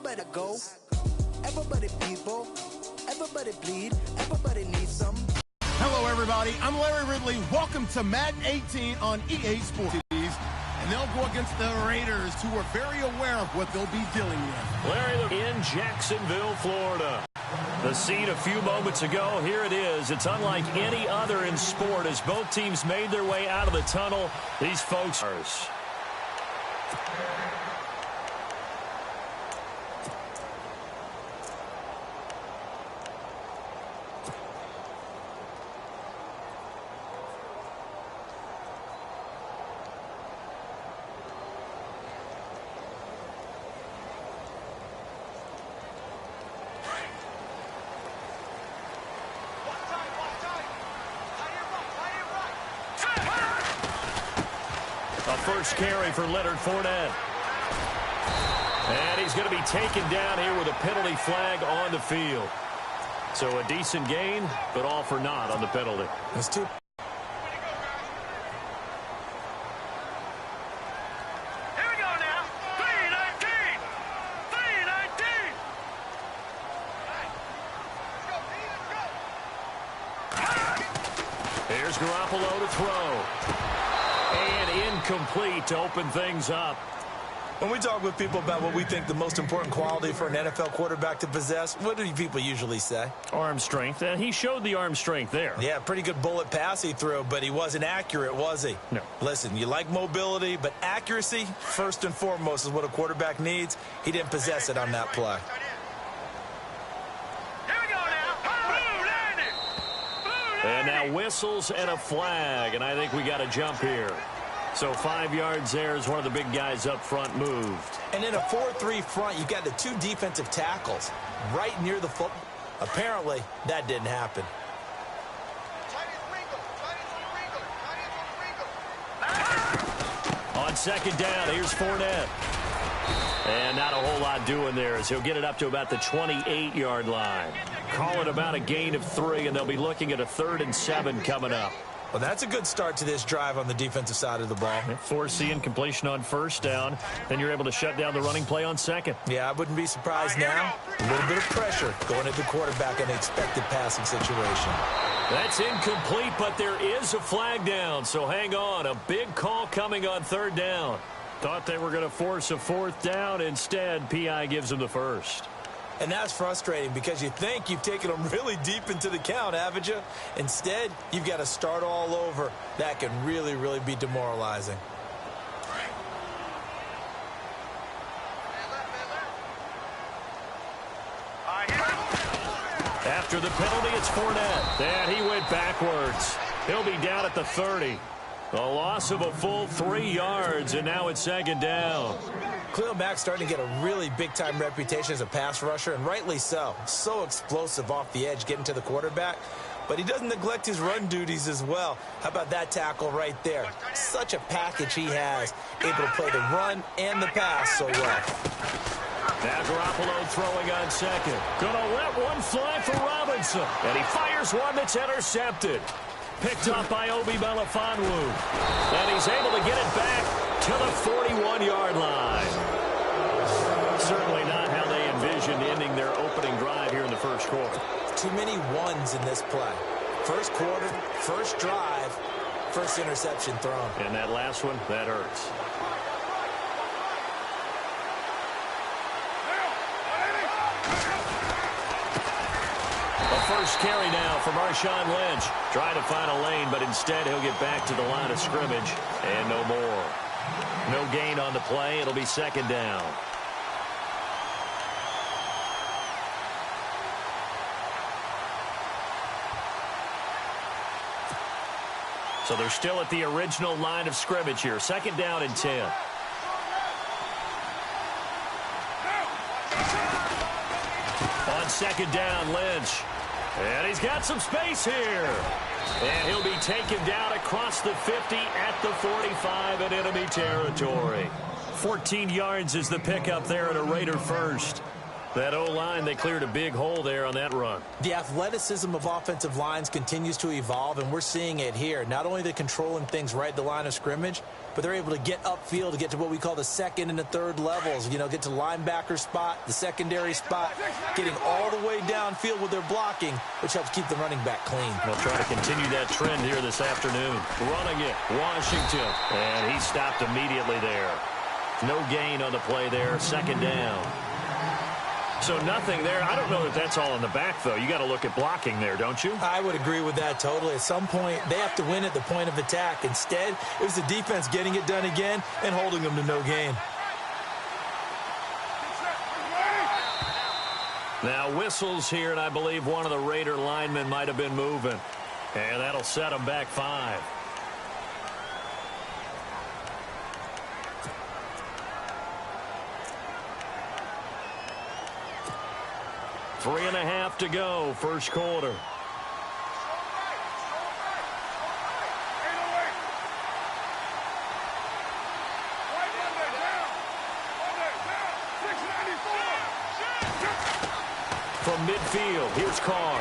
Everybody go. Everybody people. Everybody bleed. Everybody needs some. Hello, everybody. I'm Larry Ridley. Welcome to Madden 18 on EA Sports. And they'll go against the Raiders, who are very aware of what they'll be dealing with. Larry in Jacksonville, Florida. The scene a few moments ago, here it is. It's unlike any other in sport as both teams made their way out of the tunnel. These folks are... First carry for Leonard Fournette. And he's going to be taken down here with a penalty flag on the field. So a decent gain, but all for naught on the penalty. That's two. Here's Garoppolo to throw. And incomplete to open things up. When we talk with people about what we think the most important quality for an NFL quarterback to possess, what do people usually say? Arm strength, and he showed the arm strength there. Yeah, pretty good bullet pass he threw, but he wasn't accurate, was he? No. Listen, you like mobility, but accuracy, first and foremost, is what a quarterback needs. He didn't possess it on that play. And now whistles and a flag, and I think we got a jump here. So 5 yards there as one of the big guys up front moved. And in a 4-3 front, you've got the two defensive tackles right near the foot. Apparently, that didn't happen. On second down, here's Fournette. And not a whole lot doing there as he'll get it up to about the 28-yard line. Call it about a gain of 3, and they'll be looking at a 3rd and 7 coming up. Well, that's a good start to this drive on the defensive side of the ball. Forcing incompletion on first down. Then you're able to shut down the running play on second. Yeah, I wouldn't be surprised now. A little bit of pressure going at the quarterback in an expected passing situation. That's incomplete, but there is a flag down. So hang on. A big call coming on 3rd down. Thought they were going to force a 4th down. Instead, P.I. gives them the first. And that's frustrating because you think you've taken them really deep into the count, haven't you? Instead, you've got to start all over. That can really, really be demoralizing. After the penalty, it's Fournette. And he went backwards. He'll be down at the 30. A loss of a full 3 yards, and now it's 2nd down. Khalil Mack's starting to get a really big-time reputation as a pass rusher, and rightly so. So explosive off the edge getting to the quarterback. But he doesn't neglect his run duties as well. How about that tackle right there? Such a package he has, able to play the run and the pass so well. Now Garoppolo throwing on second. Gonna let one fly for Robinson. And he fires one that's intercepted. Picked up by Obi Melifonwu. And he's able to get it back to the 41-yard line. Certainly not how they envisioned ending their opening drive here in the first quarter. Too many ones in this play. First quarter, first drive, first interception thrown. And that last one, that hurts. First carry now for Marshawn Lynch. Trying to find a lane, but instead he'll get back to the line of scrimmage. And no more. No gain on the play. It'll be 2nd down. So they're still at the original line of scrimmage here. 2nd down and 10. On 2nd down, Lynch. And he's got some space here. And he'll be taken down across the 50 at the 45 in enemy territory. 14 yards is the pickup there at a Raider first. That O-line, they cleared a big hole there on that run. The athleticism of offensive lines continues to evolve, and we're seeing it here. Not only are they controlling things right at the line of scrimmage, but they're able to get upfield to get to what we call the second and the third levels. You know, get to linebacker spot, the secondary spot, getting all the way downfield with their blocking, which helps keep the running back clean. They'll try to continue that trend here this afternoon. Running it, Washington, and he stopped immediately there. No gain on the play there, second down. So nothing there. I don't know that that's all in the back, though. You got to look at blocking there, don't you? I would agree with that totally. At some point, they have to win at the point of attack. Instead, it was the defense getting it done again and holding them to no gain. Now whistles here, and I believe one of the Raider linemen might have been moving. And that'll set them back 5. Three and a half to go, first quarter. From midfield, here's Carr.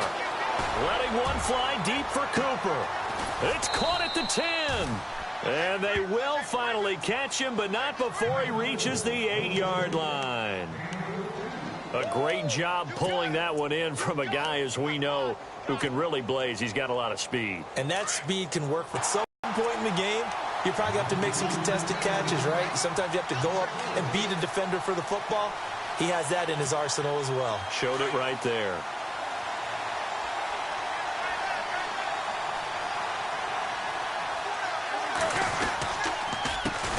Letting one fly deep for Cooper. It's caught at the 10. And they will finally catch him, but not before he reaches the 8-yard line. A great job pulling that one in from a guy, as we know, who can really blaze. He's got a lot of speed. And that speed can work at some point in the game. You probably have to make some contested catches, right? Sometimes you have to go up and beat a defender for the football. He has that in his arsenal as well. Showed it right there.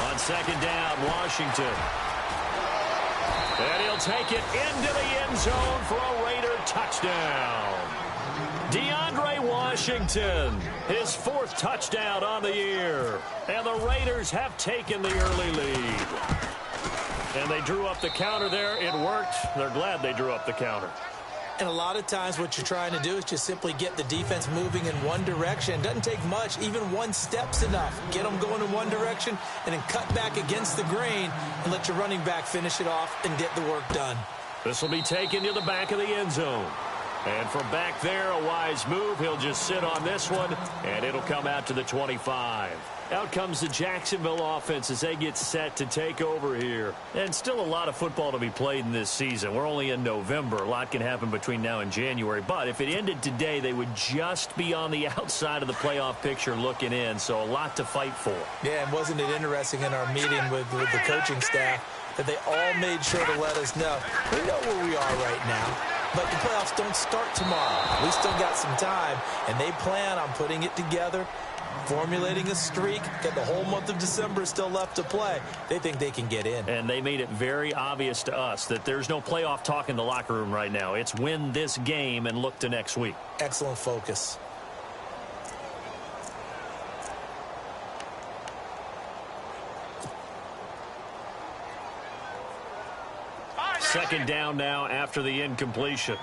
On second down, Washington. And he'll take it into the end zone for a Raider touchdown. DeAndre Washington, his 4th touchdown on the year. And the Raiders have taken the early lead. And they drew up the counter there. It worked. They're glad they drew up the counter. And a lot of times what you're trying to do is just simply get the defense moving in one direction. Doesn't take much. Even one step's enough. Get them going in one direction and then cut back against the grain and let your running back finish it off and get the work done. This will be taken to the back of the end zone. And from back there, a wise move. He'll just sit on this one, and it'll come out to the 25. Out comes the Jacksonville offense as they get set to take over here. And still a lot of football to be played in this season. We're only in November. A lot can happen between now and January. But if it ended today, they would just be on the outside of the playoff picture looking in. So a lot to fight for. Yeah, and wasn't it interesting in our meeting with the coaching staff that they all made sure to let us know, we know where we are right now, but the playoffs don't start tomorrow. We still got some time, and they plan on putting it together, formulating a streak, that the whole month of December is still left to play. They think they can get in. And they made it very obvious to us that there's no playoff talk in the locker room right now. It's win this game and look to next week. Excellent focus. Second down now after the incompletion.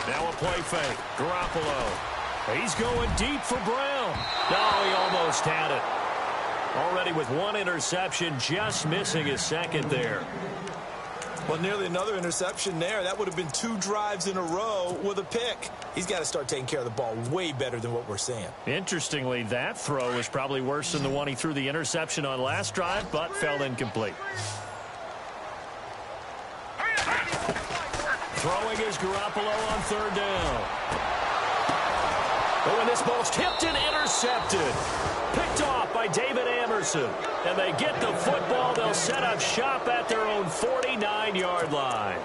Now a play fake. Garoppolo. He's going deep for Brown. Oh, he almost had it. Already with one interception, just missing his second there. Well, nearly another interception there. That would have been 2 drives in a row with a pick. He's got to start taking care of the ball way better than what we're seeing. Interestingly, that throw is probably worse than the one he threw the interception on last drive, but fell incomplete. Throwing is Garoppolo on third down. Oh, and this ball's tipped and intercepted. Picked off by David Amerson. And they get the football. They'll set up shop at their own 49-yard line.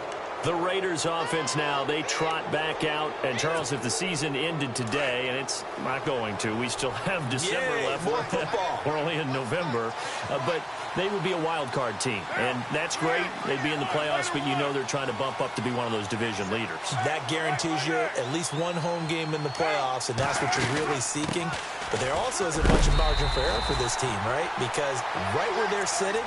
The Raiders offense now, they trot back out. And, Charles, if the season ended today, and it's not going to, we still have December left. More football. We're only in November. But they would be a wild card team. And that's great. They'd be in the playoffs, but you know they're trying to bump up to be one of those division leaders. That guarantees you at least one home game in the playoffs, and that's what you're really seeking. But there also isn't much of margin for error for this team, right? Because right where they're sitting,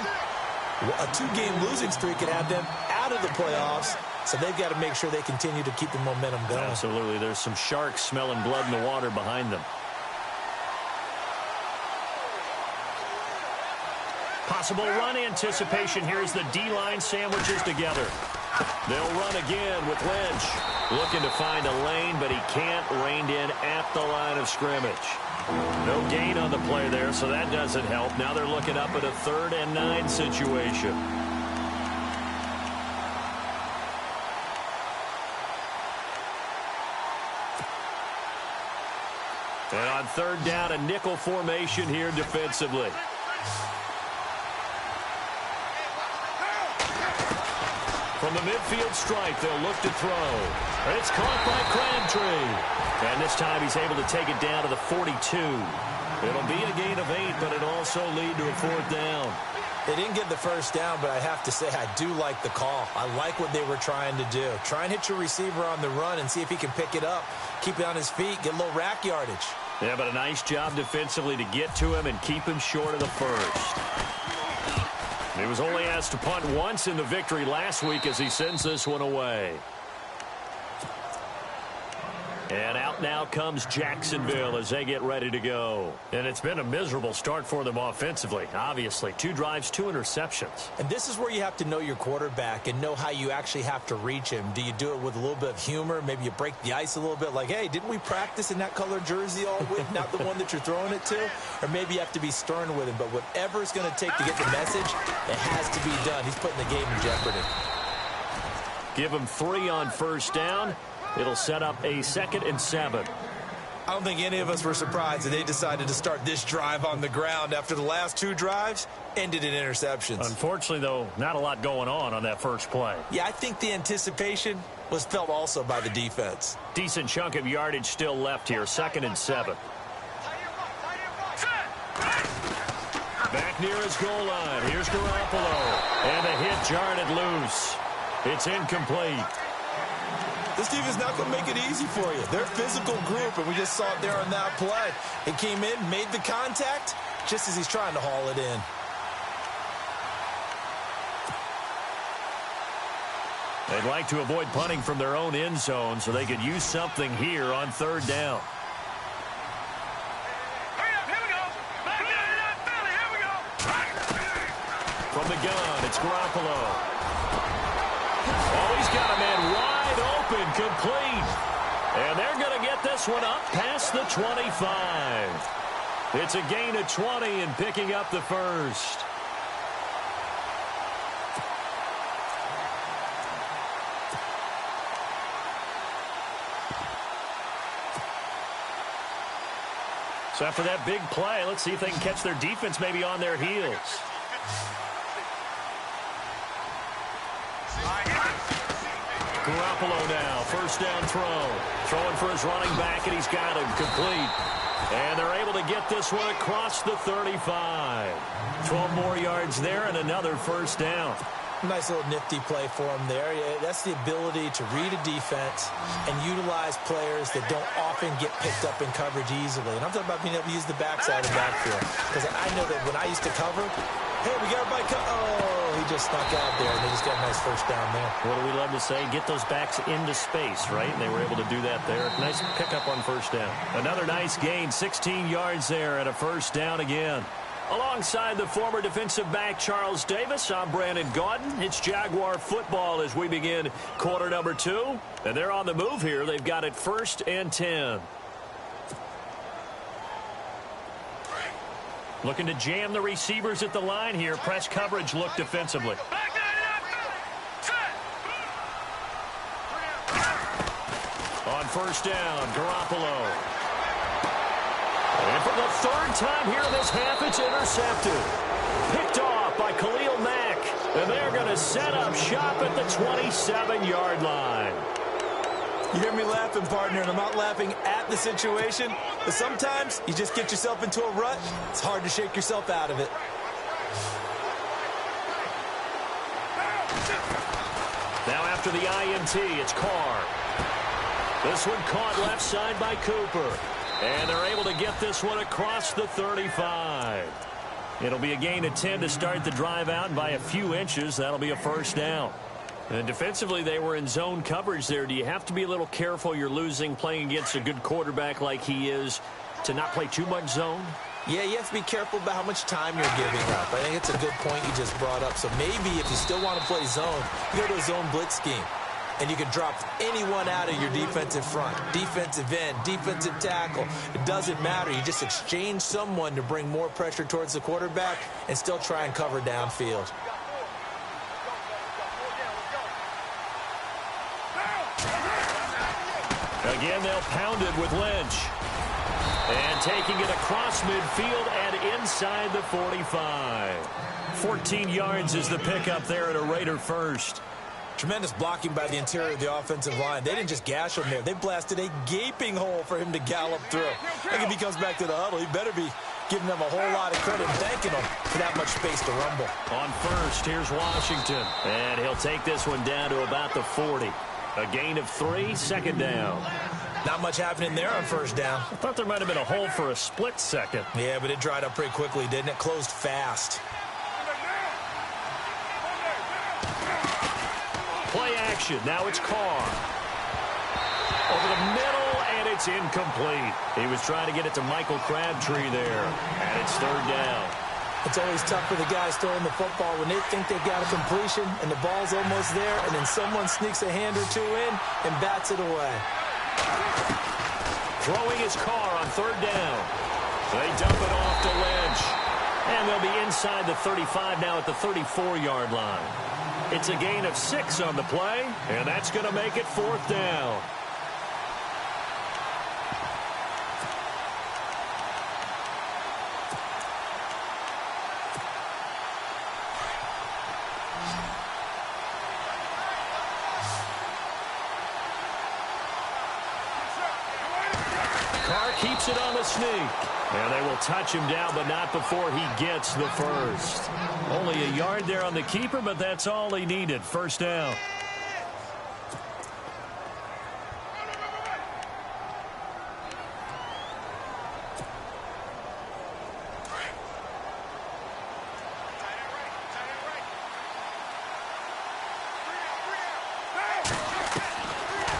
a 2-game losing streak could have them out of the playoffs So they've got to make sure they continue to keep the momentum going. Absolutely. There's some sharks smelling blood in the water behind them. Possible run anticipation here as the D-line sandwiches together. They'll run again with Lynch. Looking to find a lane, but he can't. Reined in at the line of scrimmage. No gain on the play there, so that doesn't help. Now they're looking up at a 3rd and 9 situation. And on 3rd down, a nickel formation here defensively. From the midfield stripe, they'll look to throw. It's caught by Crabtree. And this time he's able to take it down to the 42. It'll be a gain of 8, but it'll also lead to a 4th down. They didn't get the first down, but I have to say I do like the call. I like what they were trying to do. Try and hit your receiver on the run and see if he can pick it up. Keep it on his feet, get a little rack yardage. Yeah, but a nice job defensively to get to him and keep him short of the first. He was only asked to punt once in the victory last week as he sends this one away. And out now comes Jacksonville as they get ready to go. And it's been a miserable start for them offensively. Obviously, 2 drives, 2 interceptions. And this is where you have to know your quarterback and know how you actually have to reach him. Do you do it with a little bit of humor? Maybe you break the ice a little bit like, hey, didn't we practice in that color jersey all week? Not the one that you're throwing it to? Or maybe you have to be stern with him. But whatever it's going to take to get the message, it has to be done. He's putting the game in jeopardy. Give him 3 on 1st down. It'll set up a 2nd and 7. I don't think any of us were surprised that they decided to start this drive on the ground after the last 2 drives ended in interceptions. Unfortunately, though, not a lot going on that first play. Yeah, I think the anticipation was felt also by the defense. Decent chunk of yardage still left here. 2nd and 7. Back near his goal line. Here's Garoppolo. And the hit jarred it loose. It's incomplete. This team is not going to make it easy for you. They're a physical group, and we just saw it there on that play. It came in, made the contact, just as he's trying to haul it in. They'd like to avoid punting from their own end zone so they could use something here on 3rd down. From the gun, it's Garoppolo. Oh, he's got a man wide open, complete. And they're going to get this one up past the 25. It's a gain of 20 and picking up the first. So after that big play, let's see if they can catch their defense maybe on their heels. Garoppolo now, 1st down throw. Throwing for his running back, and he's got him complete. And they're able to get this one across the 35. 12 more yards there and another 1st down. Nice little nifty play for him there. Yeah, that's the ability to read a defense and utilize players that don't often get picked up in coverage easily. And I'm talking about being able to use the backside of the backfield. Because I know that when I used to cover, hey, we got a bike. Oh, he just snuck out there, and they just got a nice 1st down there. What do we love to say? Get those backs into space, right? And they were able to do that there. Nice pickup on 1st down. Another nice gain, 16 yards there, and a 1st down again. Alongside the former defensive back Charles Davis, I'm Brandon Gaudin. It's Jaguar football as we begin quarter number 2. And they're on the move here. They've got it 1st and 10. Looking to jam the receivers at the line here. Press coverage look defensively. On 1st down, Garoppolo. And for the 3rd time here in this half, it's intercepted. Picked off by Khalil Mack. And they're going to set up shop at the 27-yard line. You hear me laughing, partner, and I'm not laughing at the situation, but sometimes you just get yourself into a rut. It's hard to shake yourself out of it. Now after the INT, it's Carr. This one caught left side by Cooper. And they're able to get this one across the 35. It'll be a gain of 10 to start the drive out, and by a few inches, that'll be a 1st down. And defensively, they were in zone coverage there. Do you have to be a little careful? You're losing playing against a good quarterback like he is to not play too much zone? Yeah, you have to be careful about how much time you're giving up. I think it's a good point you just brought up. So maybe if you still want to play zone, you go to a zone blitz scheme. And you can drop anyone out of your defensive front, defensive end, defensive tackle. It doesn't matter. You just exchange someone to bring more pressure towards the quarterback and still try and cover downfield. Again, they'll pound it with Lynch. And taking it across midfield and inside the 45. 14 yards is the pickup there at a Raider first. Tremendous blocking by the interior of the offensive line. They didn't just gash him there. They blasted a gaping hole for him to gallop through. I think if he comes back to the huddle, he better be giving them a whole lot of credit and thanking them for that much space to rumble. On first, here's Washington. And he'll take this one down to about the 40. A gain of 3, second down. Not much happening there on first down. I thought there might have been a hole for a split second. Yeah, but it dried up pretty quickly, didn't it? Closed fast. Play action. Now it's Carr. Over the middle, and it's incomplete. He was trying to get it to Michael Crabtree there. And it's third down. It's always tough for the guys throwing the football when they think they got a completion and the ball's almost there, and then someone sneaks a hand or two in and bats it away. Throwing his Carr on third down. They dump it off to Lynch. And they'll be inside the 35 now at the 34-yard line. It's a gain of 6 on the play, and that's going to make it fourth down. Carr keeps it on the sneak. And they will touch him down, but not before he gets the first. Only a yard there on the keeper, but that's all he needed. First down.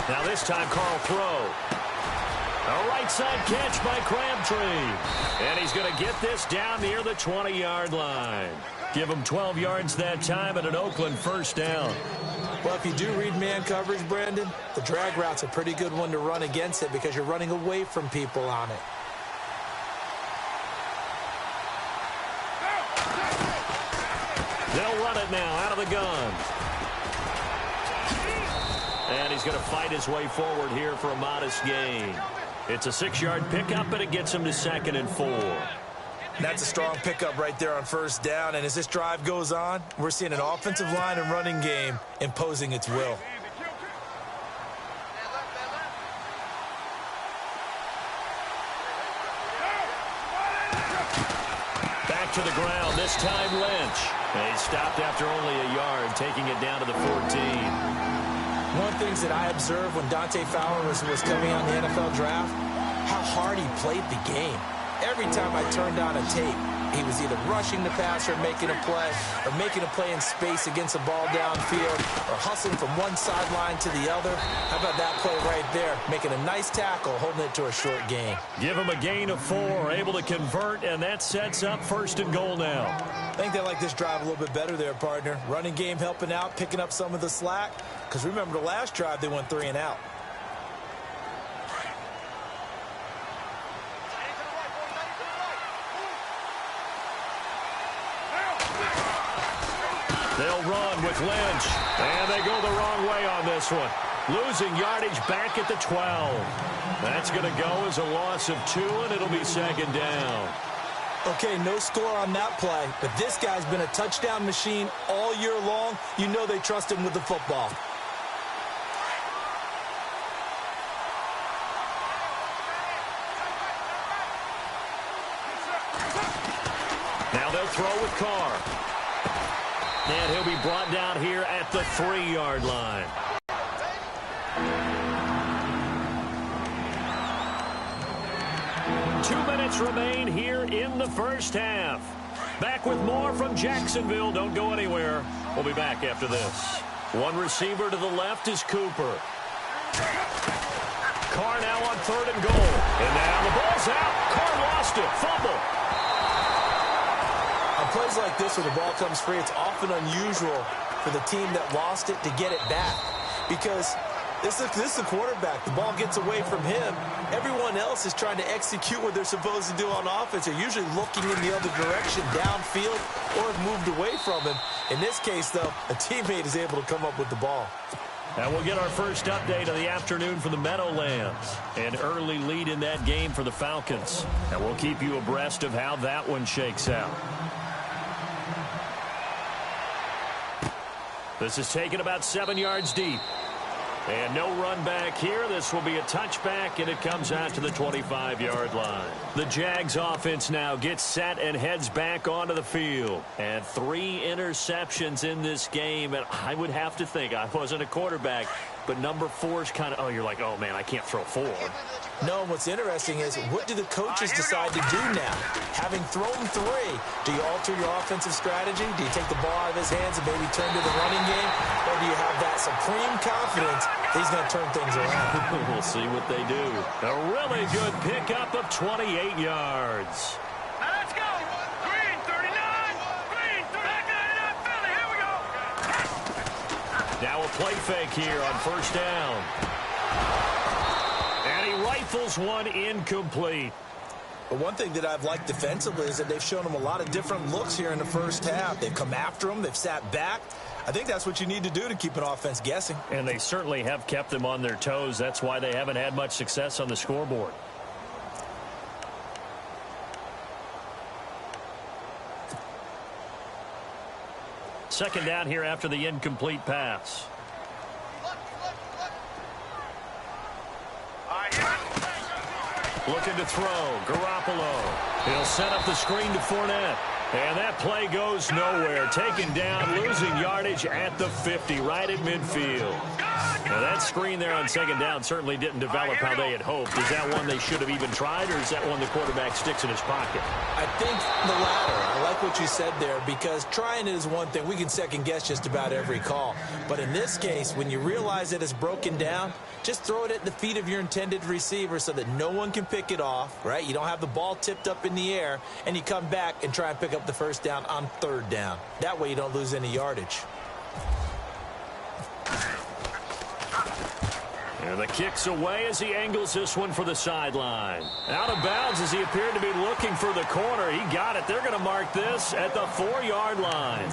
Now this time, Carl throw. A right side catch by Crabtree. And he's going to get this down near the 20-yard line. Give him 12 yards that time at an Oakland first down. Well, if you do read man coverage, Brandon, the drag route's a pretty good one to run against it because you're running away from people on it. They'll run it now out of the gun. And he's going to fight his way forward here for a modest gain. It's a 6-yard pickup, and it gets him to 2nd and 4. That's a strong pickup right there on first down. And as this drive goes on, we're seeing an offensive line and running game imposing its will. Back to the ground, this time Lynch. And he stopped after only a yard, taking it down to the 14. One of the things that I observed when Dante Fowler was coming on the NFL draft, how hard he played the game. Every time I turned on a tape, he was either rushing the passer, making a play, or making a play in space against a ball downfield, or hustling from one sideline to the other. How about that play right there? Making a nice tackle, holding it to a short gain. Give him a gain of 4, able to convert, and that sets up 1st and goal now. I think they like this drive a little bit better there, partner. Running game helping out, picking up some of the slack. Because remember the last drive, they went 3 and out. They'll run with Lynch. And they go the wrong way on this one. Losing yardage back at the 12. That's going to go as a loss of 2, and it'll be 2nd down. Okay, no score on that play, but this guy's been a touchdown machine all year long. You know they trust him with the football. Now they'll throw with Carr. And he'll be brought down here at the 3-yard line. Two minutes remain here in the first half. Back with more from Jacksonville. Don't go anywhere. We'll be back after this. One receiver to the left is Cooper. Carr now on 3rd and goal. And now the ball's out. Carr lost it. Fumble. On plays like this where the ball comes free, it's often unusual for the team that lost it to get it back. Because this is the quarterback. The ball gets away from him. Everyone else is trying to execute what they're supposed to do on offense. They're usually looking in the other direction, downfield, or have moved away from him. In this case, though, a teammate is able to come up with the ball. And we'll get our first update of the afternoon for the Meadowlands. An early lead in that game for the Falcons. And we'll keep you abreast of how that one shakes out. This is taken about 7 yards deep. And no run back here. This will be a touchback, and it comes out to the 25-yard line. The Jags offense now gets set and heads back onto the field. And 3 interceptions in this game. And I would have to think, I wasn't a quarterback, but number 4 is kind of, oh, you're like, oh, man, I can't throw 4. No, what's interesting is what do the coaches decide to do now? Having thrown 3, do you alter your offensive strategy? Do you take the ball out of his hands and maybe turn to the running game? Or do you have that supreme confidence that he's going to turn things around? We'll see what they do. A really good pickup of 28 yards. Now let's go. Green, 39. Green, 39, Philly. Here we go. Now a play fake here on 1st down. And he rifles one incomplete. But one thing that I've liked defensively is that they've shown him a lot of different looks here in the first half. They've come after him. They've sat back. I think that's what you need to do to keep an offense guessing. And they certainly have kept them on their toes. That's why they haven't had much success on the scoreboard. Second down here after the incomplete pass. Looking to throw. Garoppolo. He'll set up the screen to Fournette. And that play goes nowhere. Taken down, losing yardage at the 50, right at midfield. Now that screen there on 2nd down certainly didn't develop how they had hoped. Is that one they should have even tried, or is that one the quarterback sticks in his pocket? I think the latter. I like what you said there, because trying it is one thing. We can second guess just about every call. But in this case, when you realize that it's broken down, just throw it at the feet of your intended receiver so that no one can pick it off, right? You don't have the ball tipped up in the air, and you come back and try and pick up the 1st down on 3rd down. That way you don't lose any yardage. And the kick's away as he angles this one for the sideline. Out of bounds as he appeared to be looking for the corner. He got it. They're going to mark this at the 4-yard line.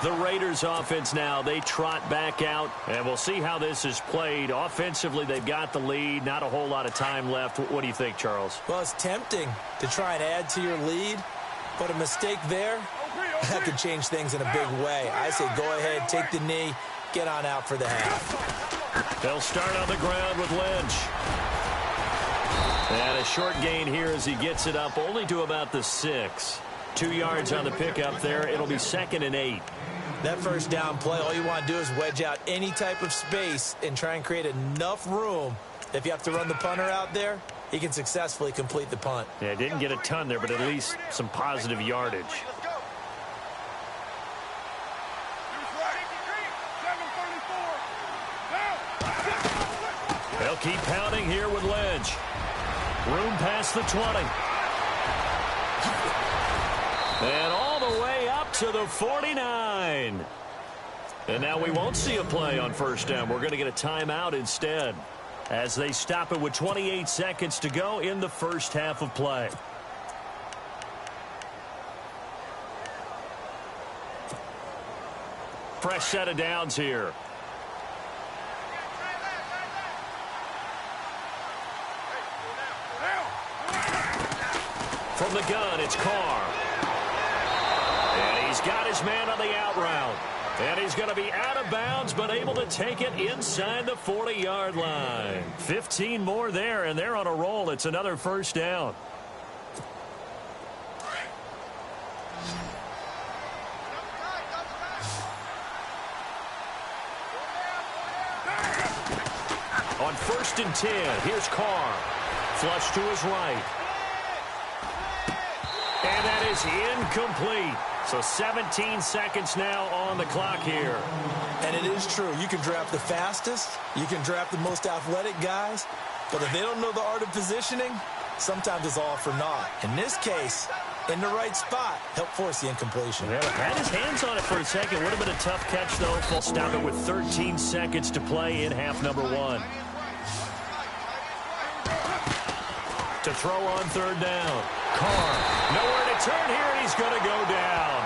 The Raiders offense now, they trot back out, and we'll see how this is played. Offensively, they've got the lead. Not a whole lot of time left. What do you think, Charles? Well, it's tempting to try and add to your lead, but a mistake there, that could change things in a big way. I say go ahead, take the knee, get on out for the half. They'll start on the ground with Lynch. And a short gain here as he gets it up only to about the 6. 2 yards on the pickup there. It'll be 2nd and 8. That 1st down play, all you want to do is wedge out any type of space and try and create enough room. If you have to run the punter out there, he can successfully complete the punt. Yeah, didn't get a ton there, but at least some positive yardage. They'll keep pounding here with Lynch. Room past the 20. And all the way up to the 49. And now we won't see a play on 1st down. We're going to get a timeout instead, as they stop it with 28 seconds to go in the first half of play. Fresh set of downs here. From the gun, it's Carr. And he's got his man on the out route. And he's going to be out of bounds, but able to take it inside the 40-yard line. 15 more there, and they're on a roll. It's another 1st down. On 1st and 10, here's Carr. Flush to his right. And that is incomplete. So 17 seconds now on the clock here. And it is true. You can draft the fastest. You can draft the most athletic guys. But if they don't know the art of positioning, sometimes it's all for naught. In this case, in the right spot, help force the incompletion. Yeah, had his hands on it for a second. Would have been a tough catch, though. Full stop it with 13 seconds to play in half number one. To throw on third down. Carr, nowhere to turn here, and he's going to go down.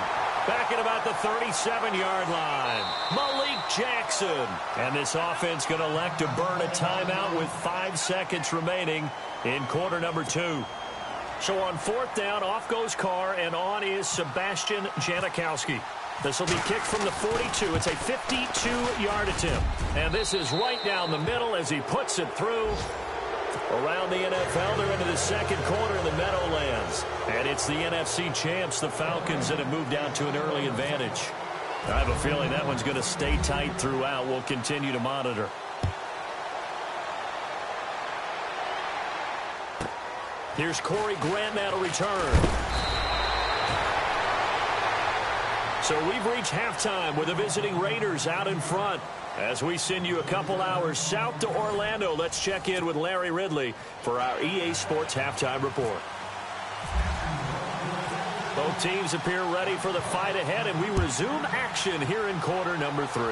Back at about the 37-yard line. Malik Jackson. And this offense going to elect to burn a timeout with 5 seconds remaining in quarter number 2. So on fourth down, off goes Carr, and on is Sebastian Janikowski. This will be kicked from the 42. It's a 52-yard attempt. And this is right down the middle as he puts it through. Around the NFL, they're into the second quarter in the Meadowlands. And it's the NFC champs, the Falcons, that have moved out to an early advantage. I have a feeling that one's going to stay tight throughout. We'll continue to monitor. Here's Corey Grant now to return. So we've reached halftime with the visiting Raiders out in front. As we send you a couple hours south to Orlando, let's check in with Larry Ridley for our EA Sports Halftime Report. Both teams appear ready for the fight ahead, and we resume action here in quarter number 3.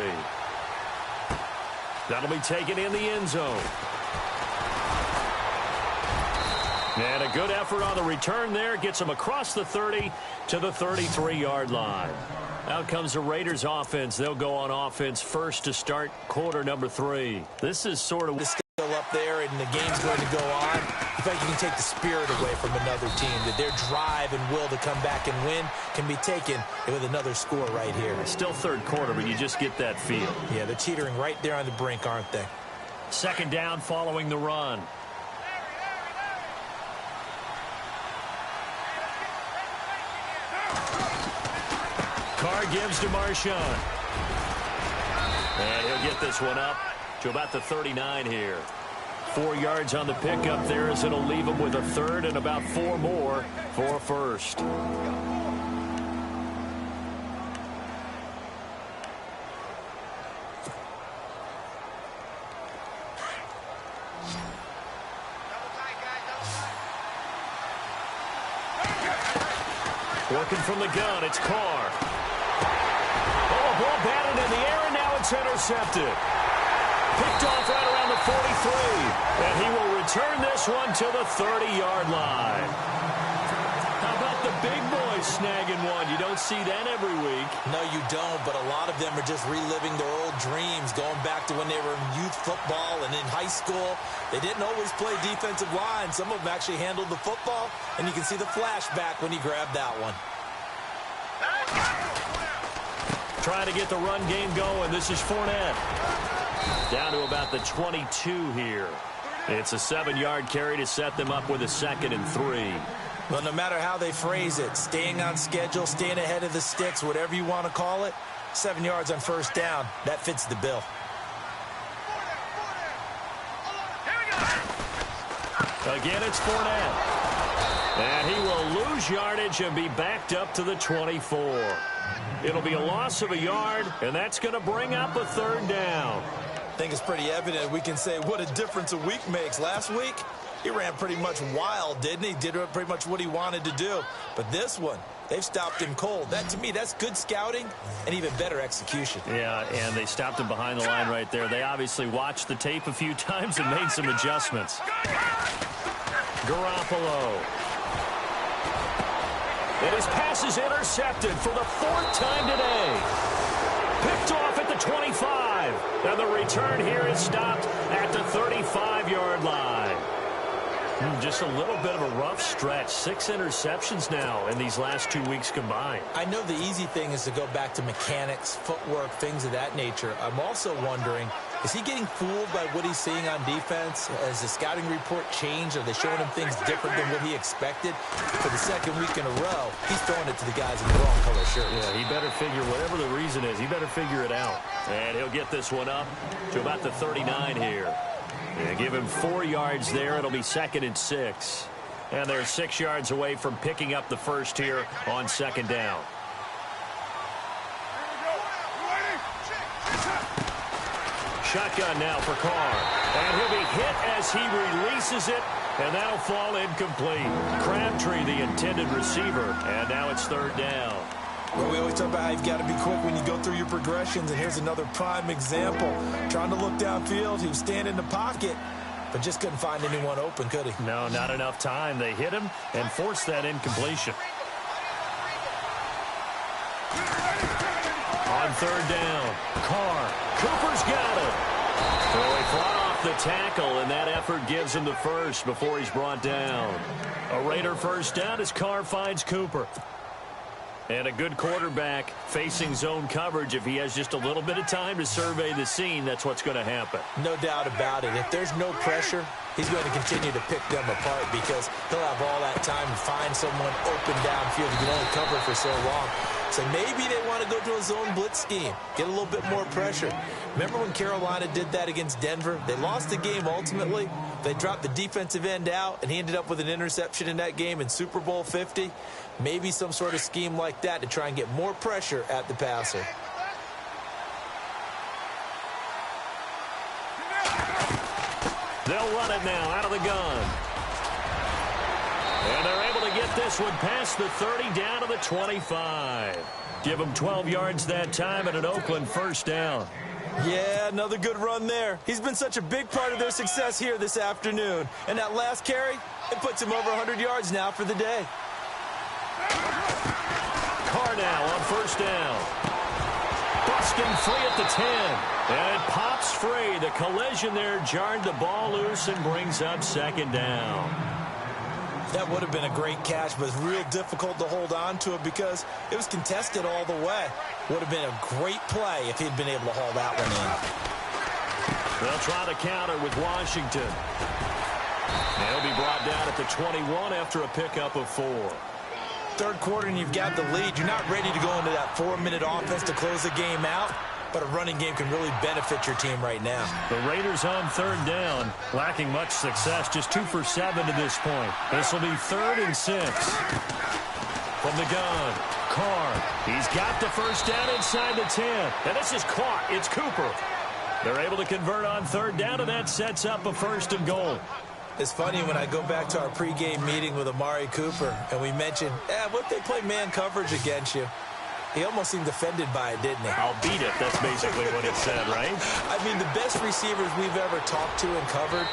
That'll be taken in the end zone. And a good effort on the return there. Gets him across the 30 to the 33-yard line. Out comes the Raiders offense. They'll go on offense first to start quarter number 3. This is sort of still up there, and the game's going to go on. In fact, you can take the spirit away from another team. That their drive and will to come back and win can be taken with another score right here. Still third quarter, but you just get that feel. Yeah, they're teetering right there on the brink, aren't they? Second down following the run. Carr gives to Marshawn. And he'll get this one up to about the 39 here. 4 yards on the pickup there as it'll leave him with a third and about 4 more for a first. Working from the gun, it's Carr. Oh, a ball batted in the air, and now it's intercepted. Picked off right around the 43. And he will return this one to the 30-yard line. How about the big boys snagging one? You don't see that every week. No, you don't, but a lot of them are just reliving their old dreams, going back to when they were in youth football and in high school. They didn't always play defensive line. Some of them actually handled the football, and you can see the flashback when he grabbed that one. Trying to get the run game going. This is Fournette. Down to about the 22 here. It's a 7-yard carry to set them up with a 2nd and 3. Well, no matter how they phrase it, staying on schedule, staying ahead of the sticks, whatever you want to call it, 7 yards on first down, that fits the bill. Again, it's Fournette. And he will lose yardage and be backed up to the 24. It'll be a loss of a yard, and that's going to bring up a 3rd down. I think it's pretty evident. We can say what a difference a week makes. Last week, he ran pretty much wild, didn't he? Did pretty much what he wanted to do. But this one, they've stopped him cold. That, to me, that's good scouting and even better execution. Yeah, and they stopped him behind the line right there. They obviously watched the tape a few times and made some adjustments. Garoppolo. And his pass is intercepted for the 4th time today. Picked off at the 25. And the return here is stopped at the 35-yard line. Just a little bit of a rough stretch. 6 interceptions now in these last 2 weeks combined. I know the easy thing is to go back to mechanics, footwork, things of that nature. I'm also wondering, is he getting fooled by what he's seeing on defense? Has the scouting report changed? Are they showing him things different than what he expected? For the 2nd week in a row, he's throwing it to the guys in the wrong color shirts. Yeah, he better figure, whatever the reason is, he better figure it out. And he'll get this one up to about the 39 here. And give him 4 yards there. It'll be 2nd and 6. And they're 6 yards away from picking up the first here on 2nd down. shotgun now for Carr. And he'll be hit as he releases it, and that'll fall incomplete. Crabtree, the intended receiver, and now it's third down. Well, we always talk about how you've got to be quick when you go through your progressions, and here's another prime example. Trying to look downfield, he was standing in the pocket, but just couldn't find anyone open, could he? No, not enough time. They hit him and forced that incompletion. On third down, Carr. Cooper's got it. So he fought off the tackle, and that effort gives him the first before he's brought down. A Raider first down as Carr finds Cooper. And a good quarterback facing zone coverage. If he has just a little bit of time to survey the scene, that's what's going to happen. No doubt about it. If there's no pressure, he's going to continue to pick them apart because he'll have all that time to find someone open downfield. He can only cover for so long. So maybe they want to go to a zone blitz scheme, get a little bit more pressure. Remember when Carolina did that against Denver? They lost the game ultimately. They dropped the defensive end out, and he ended up with an interception in that game in Super Bowl 50. Maybe some sort of scheme like that to try and get more pressure at the passer. They'll run it now out of the gun. And they're able to get this one past the 30 down to the 25. Give them 12 yards that time and an Oakland first down. Yeah, another good run there. He's been such a big part of their success here this afternoon. And that last carry, it puts him over 100 yards now for the day. Carr now on first down. Busting free at the 10. And it pops free. The collision there jarred the ball loose and brings up second down. That would have been a great catch, but it's real difficult to hold on to it because it was contested all the way. Would have been a great play if he'd been able to haul that one in. They'll try the counter with Washington. They'll be brought down at the 21 after a pickup of 4. Third quarter and you've got the lead. You're not ready to go into that 4-minute offense to close the game out, but a running game can really benefit your team right now. The Raiders on third down, lacking much success, just 2 for 7 to this point. This will be 3rd and 6. From the gun, Carr. He's got the first down inside the 10. And this is caught. It's Cooper. They're able to convert on third down, and that sets up a 1st and goal. It's funny when I go back to our pregame meeting with Amari Cooper, and we mentioned, what if they play man coverage against you? He almost seemed offended by it, didn't he? I'll beat it. That's basically what he said, right? I mean, the best receivers we've ever talked to and covered,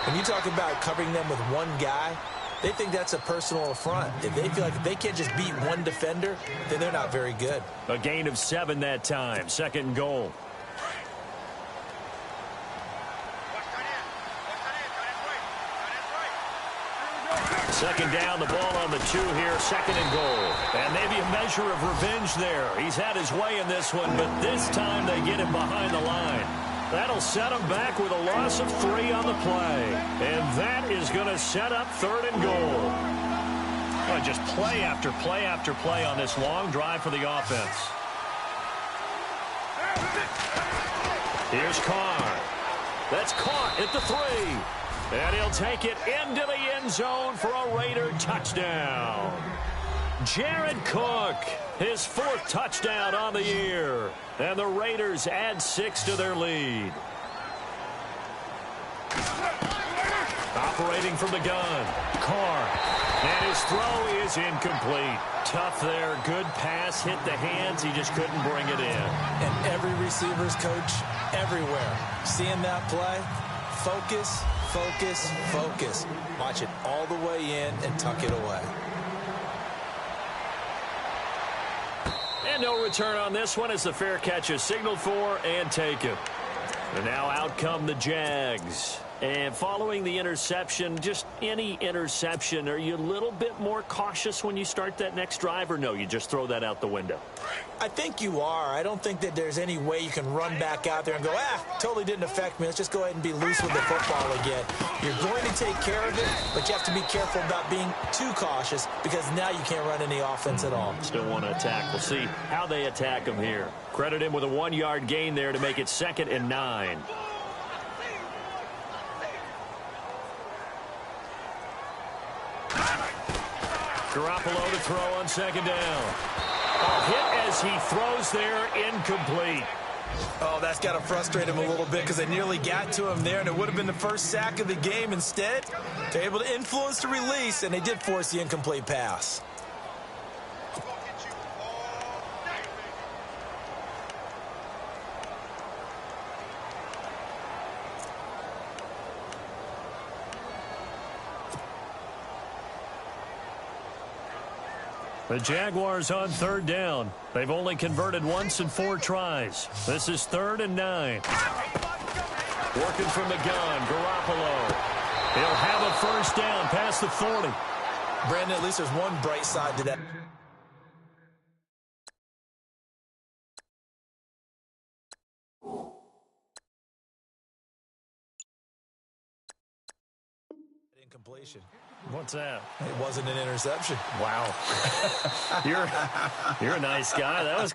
when you talk about covering them with one guy, they think that's a personal affront. If they feel like if they can't just beat one defender, then they're not very good. A gain of 7 that time. 2nd and goal. Second down, the ball on the 2 here, 2nd and goal. And maybe a measure of revenge there. He's had his way in this one, but this time they get him behind the line. That'll set him back with a loss of 3 on the play. And that is going to set up 3rd and goal. Well, just play after play after play on this long drive for the offense. Here's Carr. That's caught at the 3. And he'll take it into the end zone for a Raider touchdown. Jared Cook, his 4th touchdown on the year. And the Raiders add 6 to their lead. Operating from the gun, Carr. And his throw is incomplete. Tough there. Good pass. Hit the hands. He just couldn't bring it in. And every receiver's coach everywhere. Seeing that play, focus, focus, focus. Watch it all the way in and tuck it away. And no return on this one as the fair catch is signaled for and taken. And now out come the Jags. And following the interception, just any interception, are you a little bit more cautious when you start that next drive, or no, you just throw that out the window? I think you are. I don't think that there's any way you can run back out there and go, totally didn't affect me. Let's just go ahead and be loose with the football again. You're going to take care of it, but you have to be careful about being too cautious because now you can't run any offense at all. Still want to attack. We'll see how they attack him here. Credit him with a 1-yard gain there to make it 2nd and 9. Garoppolo to throw on 2nd down. A hit as he throws there, incomplete. Oh, that's got to frustrate him a little bit because they nearly got to him there, and it would have been the first sack of the game. Instead, they're able to influence the release, and they did force the incomplete pass. The Jaguars on third down. They've only converted once in 4 tries. This is 3rd and 9. Working from the gun, Garoppolo. He'll have a first down past the 40. Brandon, at least there's one bright side to that. Incompletion. What's that? It wasn't an interception. Wow. You're a nice guy. That was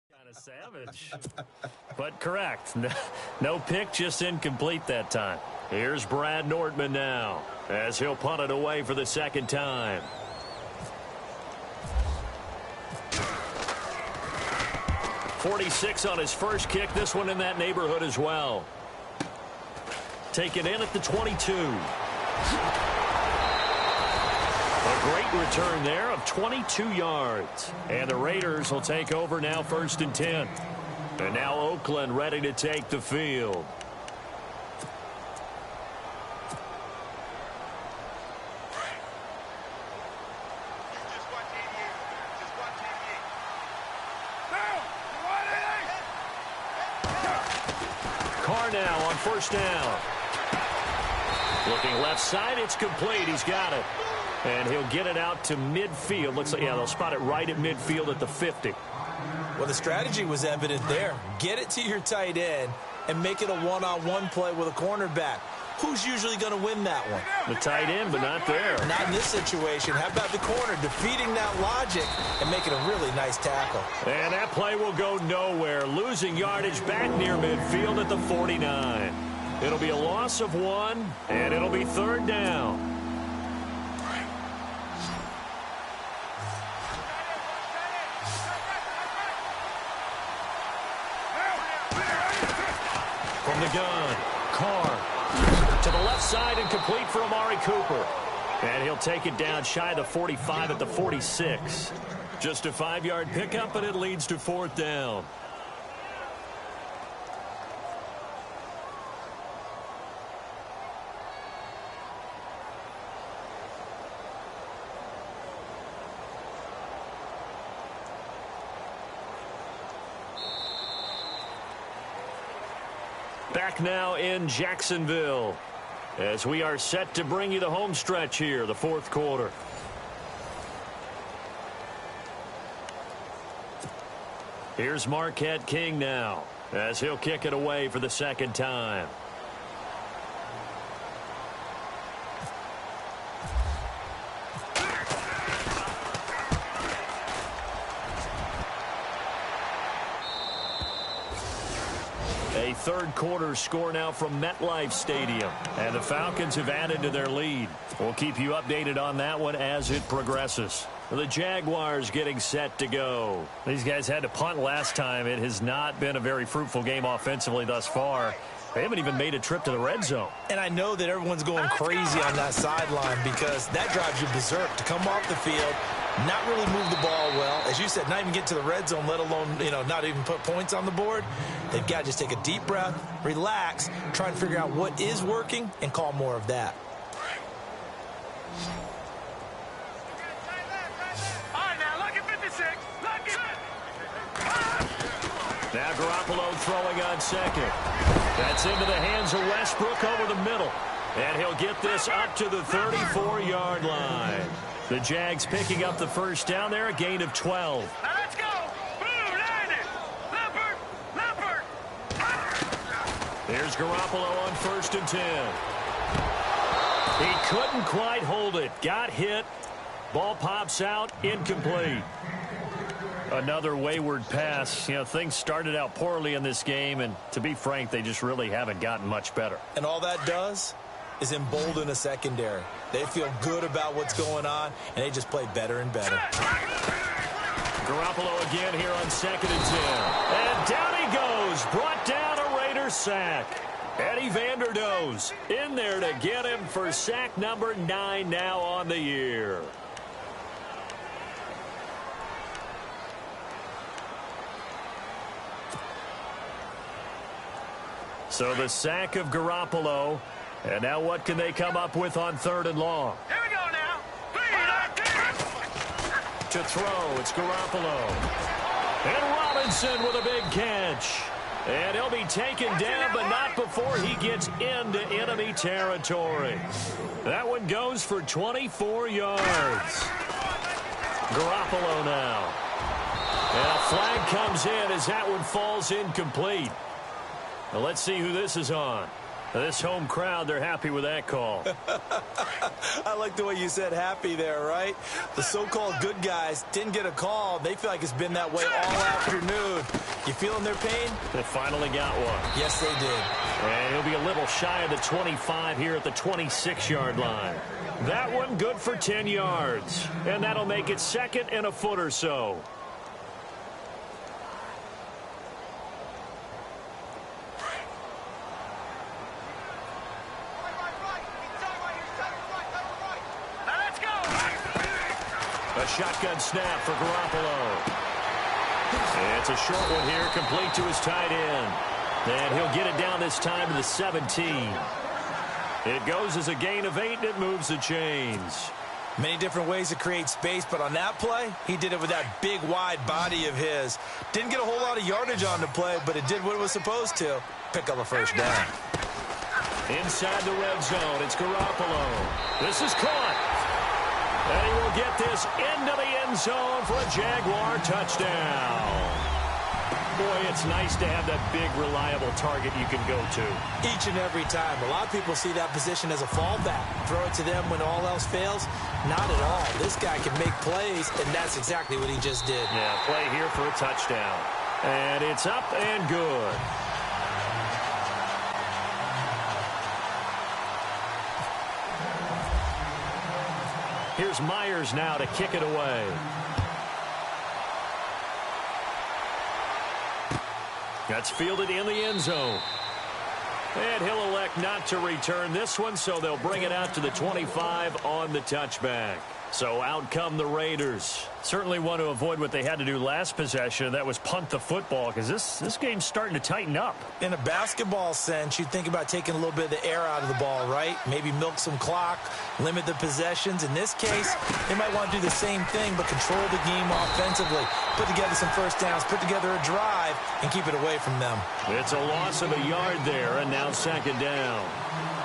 kind of savage. But correct. No pick, just incomplete that time. Here's Brad Nordman now as he'll punt it away for the second time. .46 on his first kick. This one in that neighborhood as well. Taken in at the 22. A great return there of 22 yards. And the Raiders will take over now 1st and 10. And now Oakland ready to take the field. Now on 1st down. Looking left side, it's complete. He's got it. And he'll get it out to midfield. Looks like, yeah, they'll spot it right at midfield at the 50. Well, the strategy was evident there. Get it to your tight end and make it a one-on-one play with a cornerback. Who's usually going to win that one? The tight end, but not there. Not in this situation. How about the corner defeating that logic and making a really nice tackle? And that play will go nowhere. Losing yardage back near midfield at the 49. It'll be a loss of 1, and it'll be 3rd down. From the gun, Carr. To the left side and complete for Amari Cooper. And he'll take it down shy of the 45 at the 46. Just a 5-yard pickup, and it leads to 4th down. Back now in Jacksonville as we are set to bring you the home stretch here, the 4th quarter. Here's Marquette King now as he'll kick it away for the 2nd time. A 3rd quarter score now from MetLife Stadium. And the Falcons have added to their lead. We'll keep you updated on that one as it progresses. The Jaguars getting set to go. These guys had to punt last time. It has not been a very fruitful game offensively thus far. They haven't even made a trip to the red zone. And I know that everyone's going crazy on that sideline because that drives you berserk to come off the field, not really move the ball well. As you said, not even get to the red zone, let alone, not even put points on the board. They've got to just take a deep breath, relax, try and figure out what is working, and call more of that. All right, now look at 56. Look at Now Garoppolo throwing on 2nd. That's into the hands of Westbrook over the middle. And he'll get this up to the 34-yard line. The Jags picking up the 1st down there, a gain of 12. Now let's go. Boom, Landon. Leopard. Here's Garoppolo on 1st and 10. He couldn't quite hold it. Got hit. Ball pops out. Incomplete. Another wayward pass. Things started out poorly in this game, and to be frank, they just really haven't gotten much better. And all that does, is embolden a secondary. They feel good about what's going on, and they just play better and better. Garoppolo again here on 2nd and 10. And down he goes. Brought down a Raiders sack. Eddie Vanderdoes in there to get him for sack number 9 now on the year. So the sack of Garoppolo. And now what can they come up with on 3rd and long? Here we go now. To throw, it's Garoppolo. And Robinson with a big catch. And he'll be taken down, but not before he gets into enemy territory. That one goes for 24 yards. Garoppolo now. And a flag comes in as that one falls incomplete. Now let's see who this is on. This home crowd, they're happy with that call. I like the way you said happy there, right? The so-called good guys didn't get a call. They feel like it's been that way all afternoon. You feeling their pain? They finally got one. Yes, they did. And he'll be a little shy of the 25 here at the 26-yard line. That one good for 10 yards. And that'll make it 2nd and a foot or so. A shotgun snap for Garoppolo. It's a short one here, complete to his tight end. And he'll get it down this time to the 17. It goes as a gain of 8, and it moves the chains. Many different ways to create space, but on that play, he did it with that big, wide body of his. Didn't get a whole lot of yardage on the play, but it did what it was supposed to. Pick up a first down. Inside the red zone, it's Garoppolo. This is caught. And he will get this into the end zone for a Jaguar touchdown. Boy, it's nice to have that big, reliable target you can go to. Each and every time. A lot of people see that position as a fallback. Throw it to them when all else fails. Not at all. This guy can make plays, and that's exactly what he just did. Yeah, play here for a touchdown. And it's up and good. Here's Myers now to kick it away. That's fielded in the end zone. And he'll elect not to return this one, so they'll bring it out to the 25 on the touchback. So out come the Raiders. Certainly want to avoid what they had to do last possession. That was punt the football, because this game's starting to tighten up. In a basketball sense, you think about taking a little bit of the air out of the ball, right? Maybe milk some clock, limit the possessions. In this case, they might want to do the same thing, but control the game offensively. Put together some first downs, put together a drive, and keep it away from them. It's a loss of a yard there, and now 2nd down.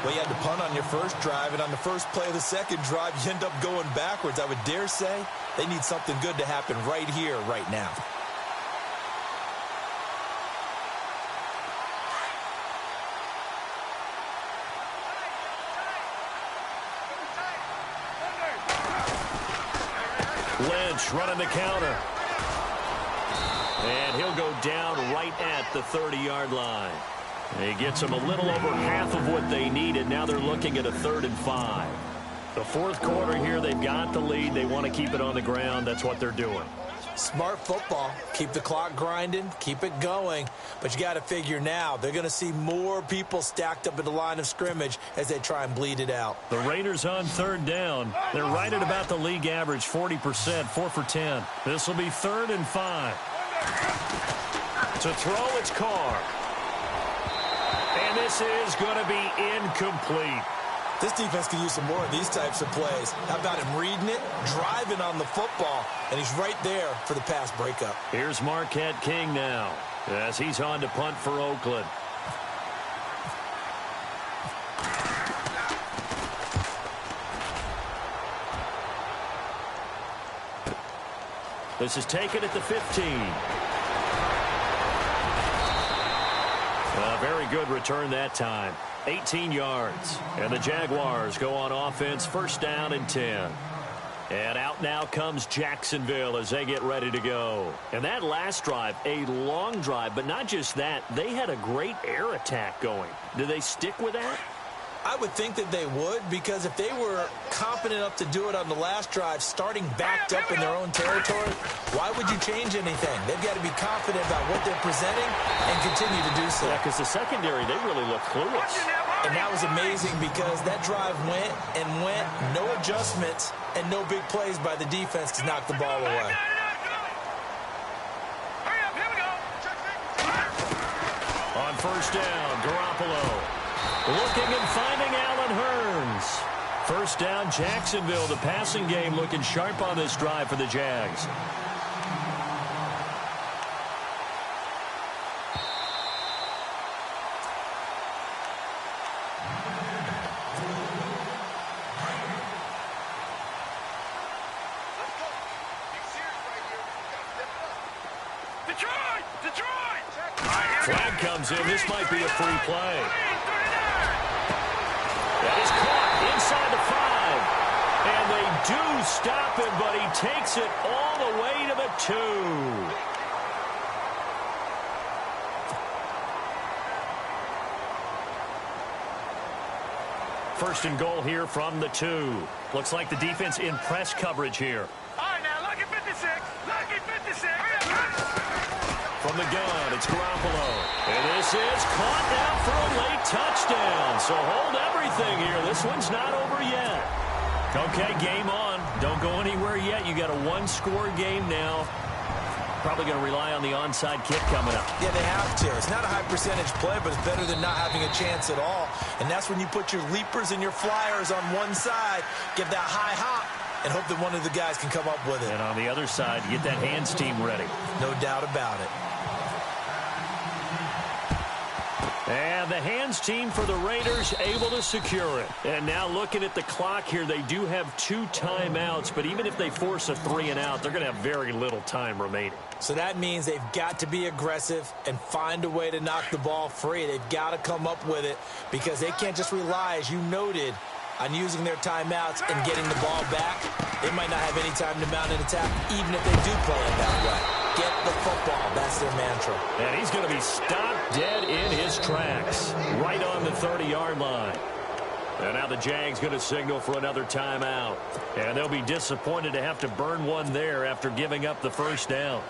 Well, you had to punt on your first drive, and on the first play of the second drive, you end up going backwards. I would dare say they need something good to happen right here, right now. Lynch running the counter. And he'll go down right at the 30-yard line. He gets them a little over half of what they needed. Now they're looking at a 3rd and 5. The 4th quarter here, they've got the lead. They want to keep it on the ground. That's what they're doing. Smart football. Keep the clock grinding. Keep it going. But you got to figure now, they're going to see more people stacked up at the line of scrimmage as they try and bleed it out. The Raiders on 3rd down. They're right at about the league average, 40%, 4 for 10. This will be 3rd and 5. To throw, it's Carr. And this is going to be incomplete. This defense could use some more of these types of plays. How about him reading it, driving on the football, and he's right there for the pass breakup. Here's Marquette King now as he's on to punt for Oakland. This is taken at the 15. A very good return that time. 18 yards. And the Jaguars go on offense, 1st down and 10. And out now comes Jacksonville as they get ready to go. And that last drive, a long drive, but not just that. They had a great air attack going. Do they stick with that? I would think that they would, because if they were confident enough to do it on the last drive, starting backed up in their own territory, why would you change anything? They've got to be confident about what they're presenting and continue to do so. Yeah, because the secondary, they really look clueless. And that was amazing because that drive went and went, no adjustments, and no big plays by the defense to knock the ball away. On first down, Garoppolo looking and finding Allen Hurns. First down, Jacksonville. The passing game looking sharp on this drive for the Jags. Flag comes in. This might be a free play. That is caught inside the 5. And they do stop him, but he takes it all the way to the 2. First and goal here from the 2. Looks like the defense in press coverage here. All right, now, lucky 56. Lucky 56. From the gun, it's Garoppolo. And this is caught now for a late touchdown. So hold everything here. This one's not over yet. Okay, game on. Don't go anywhere yet. You got a one-score game now. Probably going to rely on the onside kick coming up. Yeah, they have to. It's not a high percentage play, but it's better than not having a chance at all. And that's when you put your leapers and your flyers on one side, get that high hop, and hope that one of the guys can come up with it. And on the other side, get that hands team ready. No doubt about it. And the hands team for the Raiders able to secure it. And now looking at the clock here, they do have 2 timeouts, but even if they force a 3-and-out, they're going to have very little time remaining. So that means they've got to be aggressive and find a way to knock the ball free. They've got to come up with it because they can't just rely, as you noted, on using their timeouts and getting the ball back. They might not have any time to mount an attack, even if they do play it that way. Get the football. That's their mantra. And he's going to be stopped dead in his tracks, right on the 30-yard line. And now the Jags going to signal for another timeout. And they'll be disappointed to have to burn one there after giving up the first down.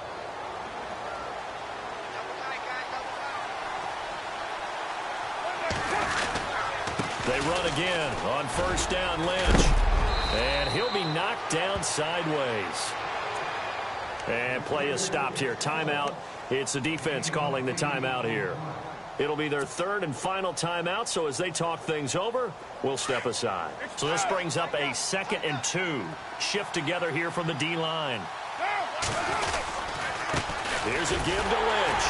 They run again on first down, Lynch. And he'll be knocked down sideways. And play is stopped here. Timeout. It's the defense calling the timeout here. It'll be their 3rd and final timeout, so as they talk things over, we'll step aside. So this brings up a 2nd and 2. Shift together here from the D-line. Here's a give to Lynch.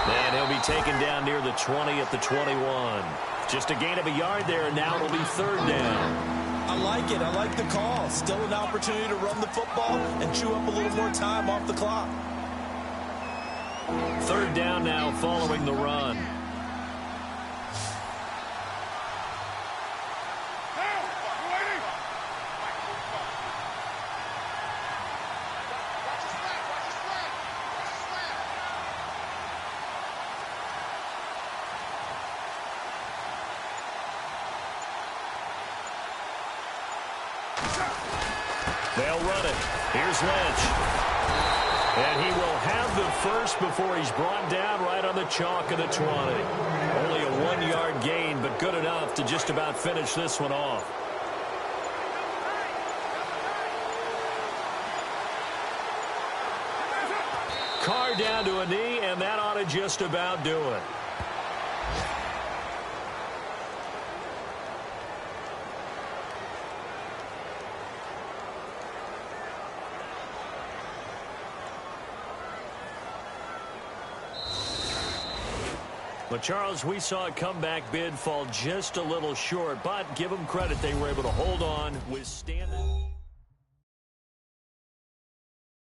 And he'll be taken down near the 20 at the 21. Just a gain of a yard there, and now it'll be 3rd down. I like it. I like the call. Still an opportunity to run the football and chew up a little more time off the clock. 3rd down now following the run. They'll run it. Here's Lynch. And he will have the first before he's brought down right on the chalk of the 20. Only a 1-yard gain, but good enough to just about finish this one off. Carr down to a knee, and that ought to just about do it. But, Charles, we saw a comeback bid fall just a little short, but give them credit. They were able to hold on, withstand it.